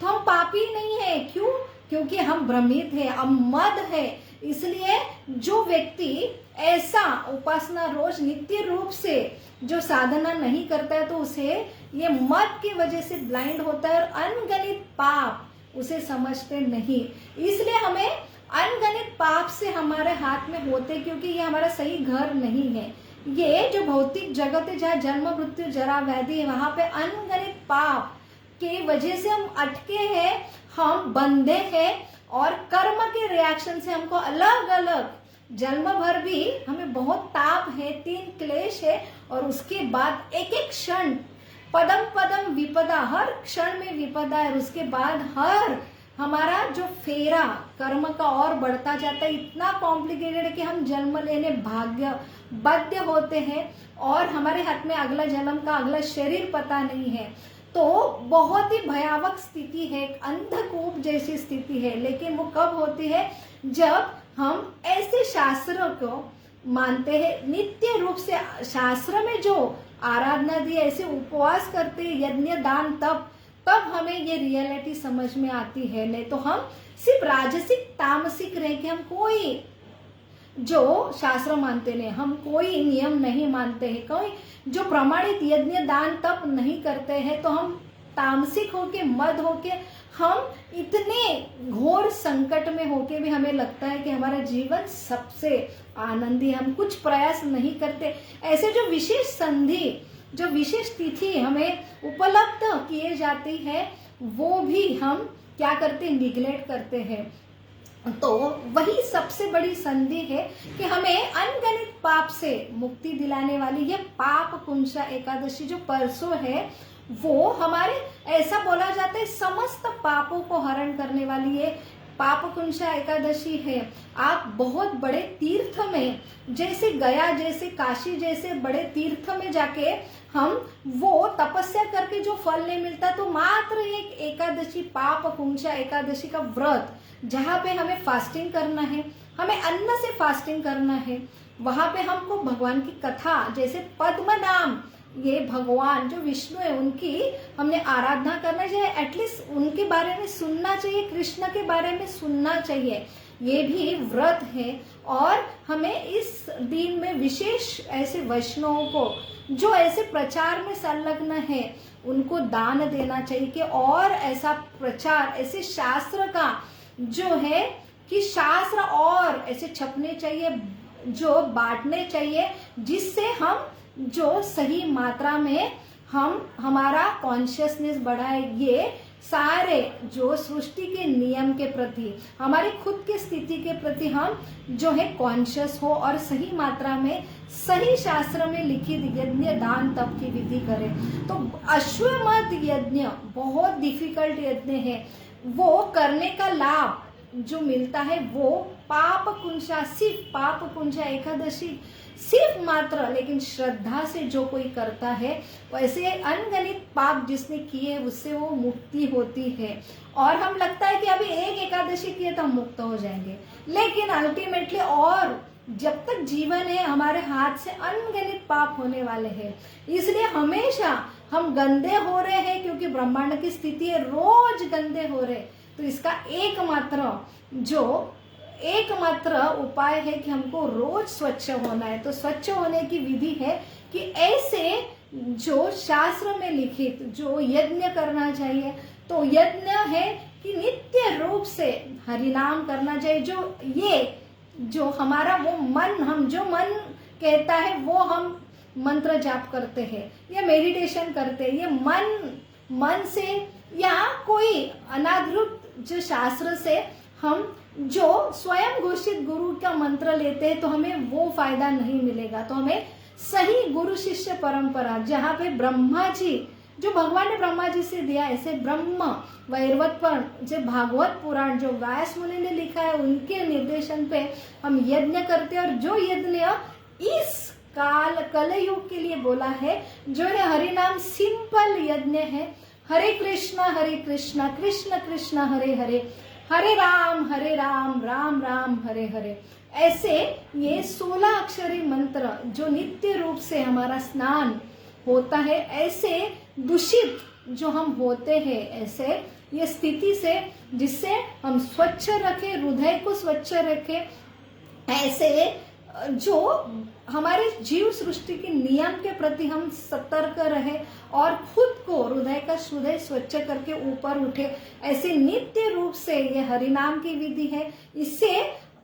तो हम पापी नहीं है। क्यों? क्योंकि हम भ्रमित है, हम मद है। इसलिए जो व्यक्ति ऐसा उपासना रोज नित्य रूप से जो साधना नहीं करता है तो उसे ये मद की वजह से ब्लाइंड होता है और अनगणित पाप उसे समझते नहीं। इसलिए हमें अनगणित पाप से हमारे हाथ में होते, क्योंकि ये हमारा सही घर नहीं है। ये जो भौतिक जगत है जहाँ जन्म मृत्यु जरा व्याधि है, वहां पे अनगणित पाप के वजह से हम अटके हैं, हम बंधे हैं और कर्म के रिएक्शन से हमको अलग अलग जन्म भर भी हमें बहुत ताप है, 3 क्लेश है और उसके बाद एक एक क्षण पदम पदम विपदा, हर क्षण में विपदा है। उसके बाद हर हमारा जो फेरा कर्म का और बढ़ता जाता है, इतना कॉम्प्लिकेटेड है कि हम जन्म लेने भाग्य बाध्य होते हैं और हमारे हाथ में अगला जन्म का अगला शरीर पता नहीं है। तो बहुत ही भयावह स्थिति है, अंधकूप जैसी स्थिति है। लेकिन वो कब होती है, जब हम ऐसे शास्त्रों को मानते हैं, नित्य रूप से शास्त्र में जो आराधना दी, ऐसे उपवास करते, यज्ञ दान तब हमें ये रियलिटी समझ में आती है। नहीं तो हम सिर्फ राजसिक तामसिक रह के हम कोई जो शास्त्र मानते नहीं, हम कोई नियम नहीं मानते हैं, कोई जो प्रमाणित यज्ञ दान तप नहीं करते हैं, तो हम तामसिक होके मद होके हम इतने घोर संकट में होके भी हमें लगता है कि हमारा जीवन सबसे आनंदी, हम कुछ प्रयास नहीं करते। ऐसे जो विशेष संधि जो विशेष तिथि हमें उपलब्ध किए जाती है वो भी हम क्या करते, निग्लेक्ट करते हैं। तो वही सबसे बड़ी संधि है कि हमें अनगणित पाप से मुक्ति दिलाने वाली ये पाप कुंशा एकादशी जो परसों है, वो हमारे ऐसा बोला जाता है समस्त पापों को हरण करने वाली ये पाप कुंशा एकादशी है। आप बहुत बड़े तीर्थ में जैसे गया जैसे काशी जैसे बड़े तीर्थ में जाके हम वो तपस्या करके जो फल नहीं मिलता, तो मात्र एक एकादशी पाप कुंशा एकादशी का व्रत जहाँ पे हमें फास्टिंग करना है, हमें अन्न से फास्टिंग करना है, वहां पे हमको भगवान की कथा जैसे पद्म नाम ये भगवान जो विष्णु है उनकी हमने आराधना करना चाहिए, एटलीस्ट उनके बारे में सुनना चाहिए, कृष्ण के बारे में सुनना चाहिए। ये भी व्रत है और हमें इस दिन में विशेष ऐसे वैष्णवों को जो ऐसे प्रचार में संलग्न है उनको दान देना चाहिए कि और ऐसा प्रचार ऐसे शास्त्र का जो है कि शास्त्र और ऐसे छपने चाहिए, जो बांटने चाहिए, जिससे हम जो सही मात्रा में हम हमारा कॉन्शियसनेस बढ़ाए, ये सारे जो सृष्टि के नियम के प्रति, हमारी खुद की स्थिति के प्रति हम जो है कॉन्शियस हो और सही मात्रा में सही शास्त्र में लिखित यज्ञ दान तप की विधि करें। तो अश्वमेध यज्ञ बहुत डिफिकल्ट यज्ञ है, वो करने का लाभ जो मिलता है वो पाप कुंशा, सिर्फ पाप कुंशा एकादशी सिर्फ मात्र, लेकिन श्रद्धा से जो कोई करता है वैसे अनगणित पाप जिसने किए उससे वो मुक्ति होती है। और हम लगता है कि अभी एक एकादशी किए तो हम मुक्त हो जाएंगे, लेकिन अल्टीमेटली और जब तक जीवन है हमारे हाथ से अनगिनत पाप होने वाले हैं। इसलिए हमेशा हम गंदे हो रहे हैं क्योंकि ब्रह्मांड की स्थिति है, रोज गंदे हो रहे। तो इसका एकमात्र उपाय है कि हमको रोज स्वच्छ होना है। तो स्वच्छ होने की विधि है कि ऐसे जो शास्त्र में लिखित जो यज्ञ करना चाहिए, तो यज्ञ है कि नित्य रूप से हरिनाम करना चाहिए। जो हमारा वो मन, हम जो मन कहता है वो हम मंत्र जाप करते हैं या मेडिटेशन करते हैं, ये मन से या कोई अनादृत जो शास्त्र से हम जो स्वयं घोषित गुरु का मंत्र लेते हैं तो हमें वो फायदा नहीं मिलेगा। तो हमें सही गुरु शिष्य परंपरा, जहाँ पे ब्रह्मा जी, जो भगवान ने ब्रह्मा जी से दिया, ऐसे ब्रह्म वैवर्त पर जो भागवत पुराण जो व्यास मुनि ने लिखा है उनके निर्देशन पे हम यज्ञ करते हैं। और जो यज्ञ इस कलयुग के लिए बोला है, जो है हरिनाम सिंपल यज्ञ है। हरे कृष्णा कृष्ण कृष्ण हरे हरे, हरे राम राम राम हरे हरे। ऐसे ये 16 अक्षरी मंत्र जो नित्य रूप से हमारा स्नान होता है, ऐसे दूषित जो हम होते हैं, ऐसे ये स्थिति से जिससे हम स्वच्छ रखें, हृदय को स्वच्छ रखें, ऐसे जो हमारे जीव सृष्टि के नियम के प्रति हम सतर्क रहे और खुद को हृदय का हृदय स्वच्छ करके ऊपर उठे, ऐसे नित्य रूप से ये हरिनाम की विधि है। इससे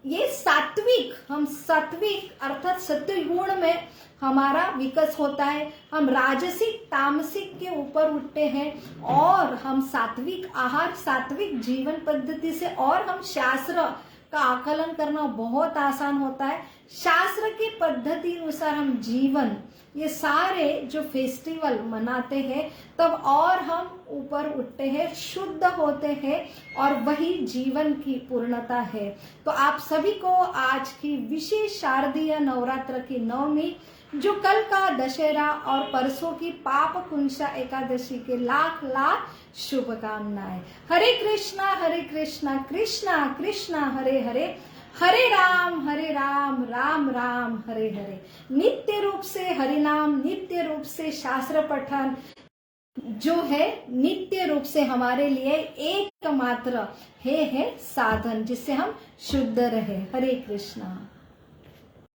ये सात्विक अर्थात सत्य गुण में हमारा विकास होता है, हम राजसिक तामसिक के ऊपर उठते हैं और हम सात्विक आहार, सात्विक जीवन पद्धति से, और हम शास्त्र का आकलन करना बहुत आसान होता है। शास्त्र की पद्धति अनुसार हम जीवन, ये सारे जो फेस्टिवल मनाते हैं तब और हम ऊपर उठते हैं, शुद्ध होते हैं, और वही जीवन की पूर्णता है। तो आप सभी को आज की विशेष शारदीय नवरात्र की नवमी, जो कल का दशहरा और परसों की पाप कुंशा एकादशी के लाख लाख शुभकामनाएं। हरे कृष्णा कृष्णा कृष्णा हरे हरे, हरे राम राम राम हरे हरे। नित्य रूप से हरिनाम, नित्य रूप से शास्त्र पठन जो है नित्य रूप से हमारे लिए एकमात्र है साधन जिससे हम शुद्ध रहे। हरे कृष्णा।